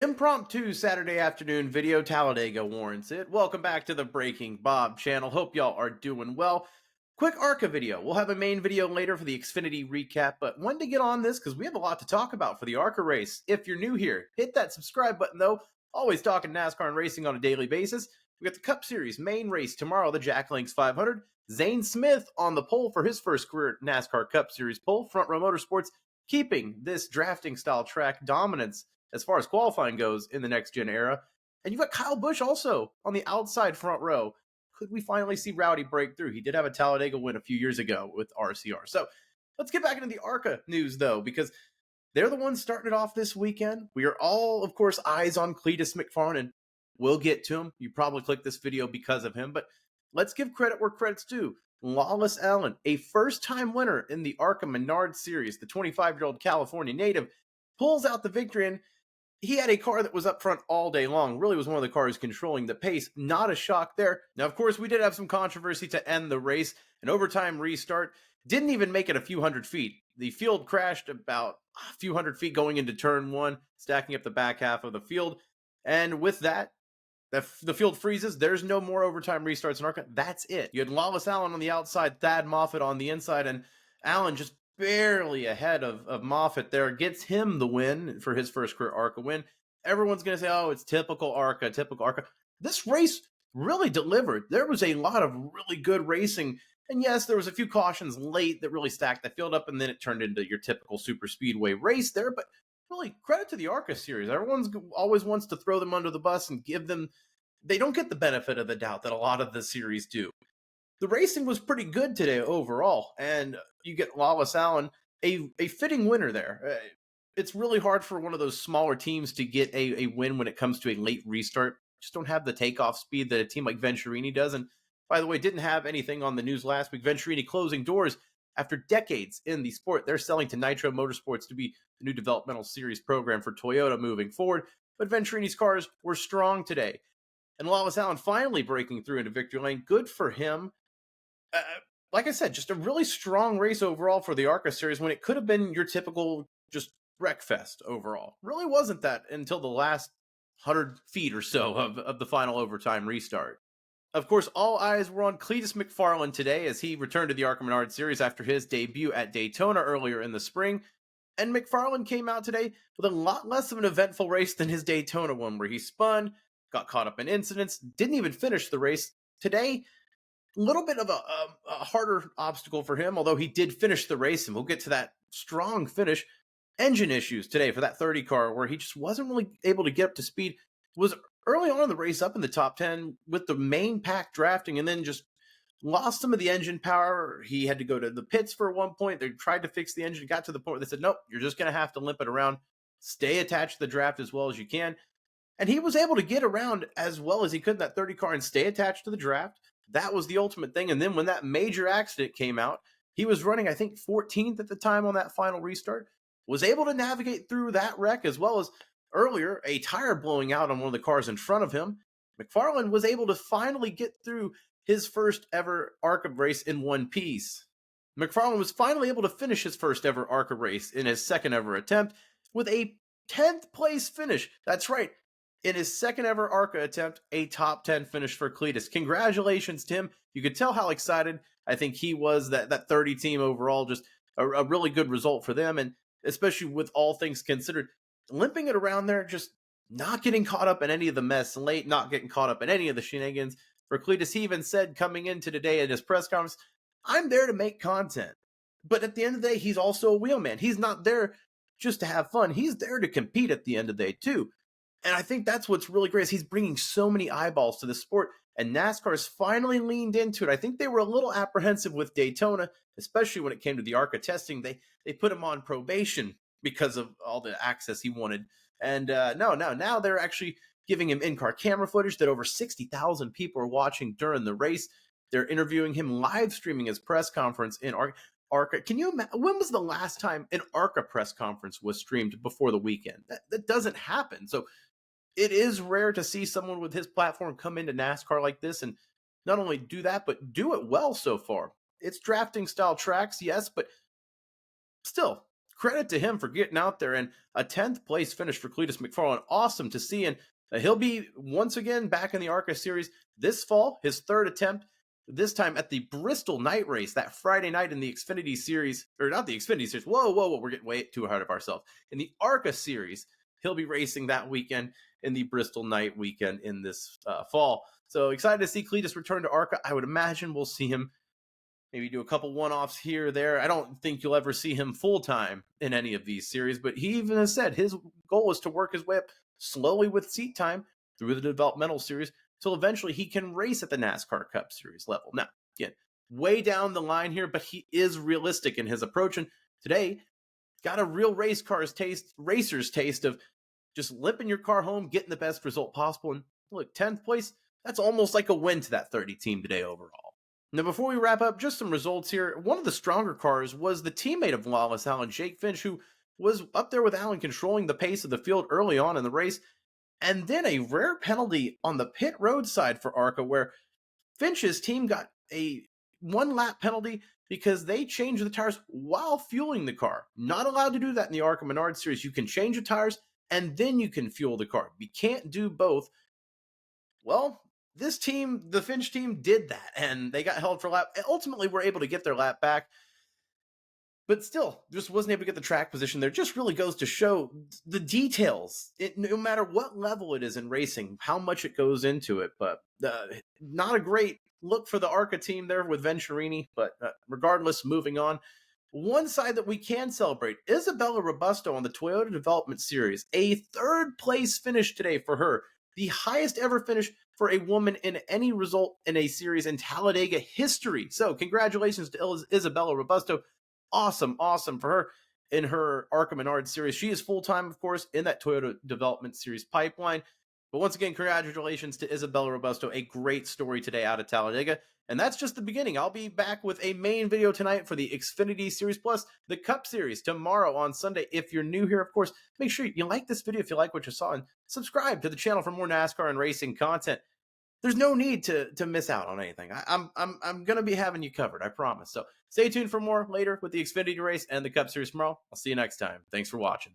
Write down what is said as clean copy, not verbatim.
Impromptu Saturday afternoon video, Talladega warrants it. Welcome back to the Breaking Bob channel. Hope y'all are doing well. Quick ARCA video. We'll have a main video later for the Xfinity recap, but wanted to get on this because we have a lot to talk about for the ARCA race. If you're new here, hit that subscribe button though. Always talking NASCAR and racing on a daily basis. We got the Cup Series main race tomorrow, the Jack Links 500. Zane Smith on the pole for his first career NASCAR Cup Series pole. Front Row Motorsports keeping this drafting style track dominance as far as qualifying goes in the next gen era. And you've got Kyle Busch also on the outside front row. Could we finally see Rowdy break through? He did have a Talladega win a few years ago with RCR. So let's get back into the ARCA news, though, because they're the ones starting it off this weekend. We are all, of course, eyes on Cleetus McFarlane, and we'll get to him. You probably clicked this video because of him, but let's give credit where credit's due. Wallace Allen, a first-time winner in the ARCA Menard Series, the 25-year-old California native, pulls out the victory, and he had a car that was up front all day long. Really was one of the cars controlling the pace. Not a shock there. Now, of course, we did have some controversy to end the race. An overtime restart. Didn't even make it a few hundred feet. The field crashed about a few hundred feet going into turn one, stacking up the back half of the field. And with that, the field freezes. There's no more overtime restarts in ARCA. That's it. You had Wallace Allen on the outside, Thad Moffitt on the inside, and Allen just barely ahead of Moffitt there, gets him the win for his first career ARCA win. Everyone's going to say, oh, it's typical ARCA, typical ARCA. This race really delivered. There was a lot of really good racing. And yes, there was a few cautions late that really stacked the field up, and then it turned into your typical super speedway race there. But really, credit to the ARCA series. Everyone's always wants to throw them under the bus and give them, they don't get the benefit of the doubt that a lot of the series do. The racing was pretty good today overall, and you get Wallace Allen, a fitting winner there. It's really hard for one of those smaller teams to get a win when it comes to a late restart. Just don't have the takeoff speed that a team like Venturini does. And by the way, didn't have anything on the news last week. Venturini closing doors after decades in the sport. They're selling to Nitro Motorsports to be the new developmental series program for Toyota moving forward. But Venturini's cars were strong today. And Wallace Allen finally breaking through into victory lane. Good for him. Like I said, just a really strong race overall for the ARCA series when it could have been your typical just wreckfest overall. Really wasn't that until the last 100 feet or so of the final overtime restart. Of course, all eyes were on Cleetus McFarlane today as he returned to the ARCA Menard series after his debut at Daytona earlier in the spring. And McFarlane came out today with a lot less of an eventful race than his Daytona one, where he spun, got caught up in incidents, didn't even finish the race. Today, a little bit of a harder obstacle for him, although he did finish the race, and we'll get to that strong finish. Engine issues today for that 30 car, where he just wasn't really able to get up to speed. Was early on in the race up in the top 10 with the main pack drafting, and then just lost some of the engine power. He had to go to the pits for one point. They tried to fix the engine, got to the point where they said, nope, you're just going to have to limp it around. Stay attached to the draft as well as you can. And he was able to get around as well as he could in that 30 car and stay attached to the draft. That was the ultimate thing. And then when that major accident came out, he was running, I think, 14th at the time on that final restart, was able to navigate through that wreck, as well as earlier, a tire blowing out on one of the cars in front of him. McFarlane was able to finally get through his first ever ARCA race in one piece. McFarlane was finally able to finish his first ever ARCA race in his second ever attempt with a 10th place finish. That's right. In his second ever ARCA attempt, a top 10 finish for Cleetus. Congratulations, Tim. You could tell how excited I think he was that 30 team overall. Just a really good result for them. And especially with all things considered, limping it around there, just not getting caught up in any of the mess late, not getting caught up in any of the shenanigans. For Cleetus, he even said coming into today at his press conference, I'm there to make content. But at the end of the day, he's also a wheelman. He's not there just to have fun. He's there to compete at the end of the day, too. And I think that's what's really great is he's bringing so many eyeballs to the sport, and NASCAR has finally leaned into it. I think they were a little apprehensive with Daytona, especially when it came to the ARCA testing. They put him on probation because of all the access he wanted. And now they're actually giving him in-car camera footage that over 60,000 people are watching during the race. They're interviewing him, live streaming his press conference in ARCA. Can you imagine, when was the last time an ARCA press conference was streamed before the weekend? That doesn't happen. So it is rare to see someone with his platform come into NASCAR like this and not only do that, but do it well so far. It's drafting style tracks, yes, but still, credit to him for getting out there, and a 10th place finish for Cleetus McFarland. Awesome to see. And he'll be once again back in the ARCA series this fall, his third attempt, this time at the Bristol night race that Friday night in the Xfinity series, or not the Xfinity series. Whoa, we're getting way too hard of ourselves. In the ARCA series, he'll be racing that weekend in the Bristol night weekend in this fall. So excited to see Cleetus return to ARCA. I would imagine we'll see him maybe do a couple one-offs here or there. I don't think you'll ever see him full-time in any of these series, but he even has said his goal is to work his way up slowly with seat time through the developmental series until eventually he can race at the NASCAR Cup Series level. Now, again, way down the line here, but he is realistic in his approach, and today got a real racer's taste of just limping your car home, getting the best result possible. And look, 10th place, that's almost like a win to that 30 team today overall. Now, before we wrap up, just some results here. One of the stronger cars was the teammate of Wallace, Alan, Jake Finch, who was up there with Alan controlling the pace of the field early on in the race. And then a rare penalty on the pit road side for ARCA, where Finch's team got a one-lap penalty because they changed the tires while fueling the car. Not allowed to do that in the ARCA Menard series. You can change the tires and then you can fuel the car. You can't do both. Well, this team, the Finch team, did that, and they got held for a lap. Ultimately, were able to get their lap back, but still, just wasn't able to get the track position there. Just really goes to show the details, no matter what level it is in racing, how much it goes into it. But not a great look for the ARCA team there with Venturini, but regardless, moving on. One side that we can celebrate, Isabella Robusto on the Toyota Development Series. A third place finish today for her. The highest ever finish for a woman in any result in a series in Talladega history. So congratulations to Isabella Robusto. Awesome for her in her ARCA Menard series. She is full-time, of course, in that Toyota Development Series pipeline. But once again, congratulations to Isabella Robusto. A great story today out of Talladega. And that's just the beginning. I'll be back with a main video tonight for the Xfinity Series Plus, the Cup Series tomorrow on Sunday. If you're new here, of course, make sure you like this video if you like what you saw, and subscribe to the channel for more NASCAR and racing content. There's no need to miss out on anything. I'm gonna be having you covered, I promise. So stay tuned for more later with the Xfinity race and the Cup Series tomorrow. I'll see you next time. Thanks for watching.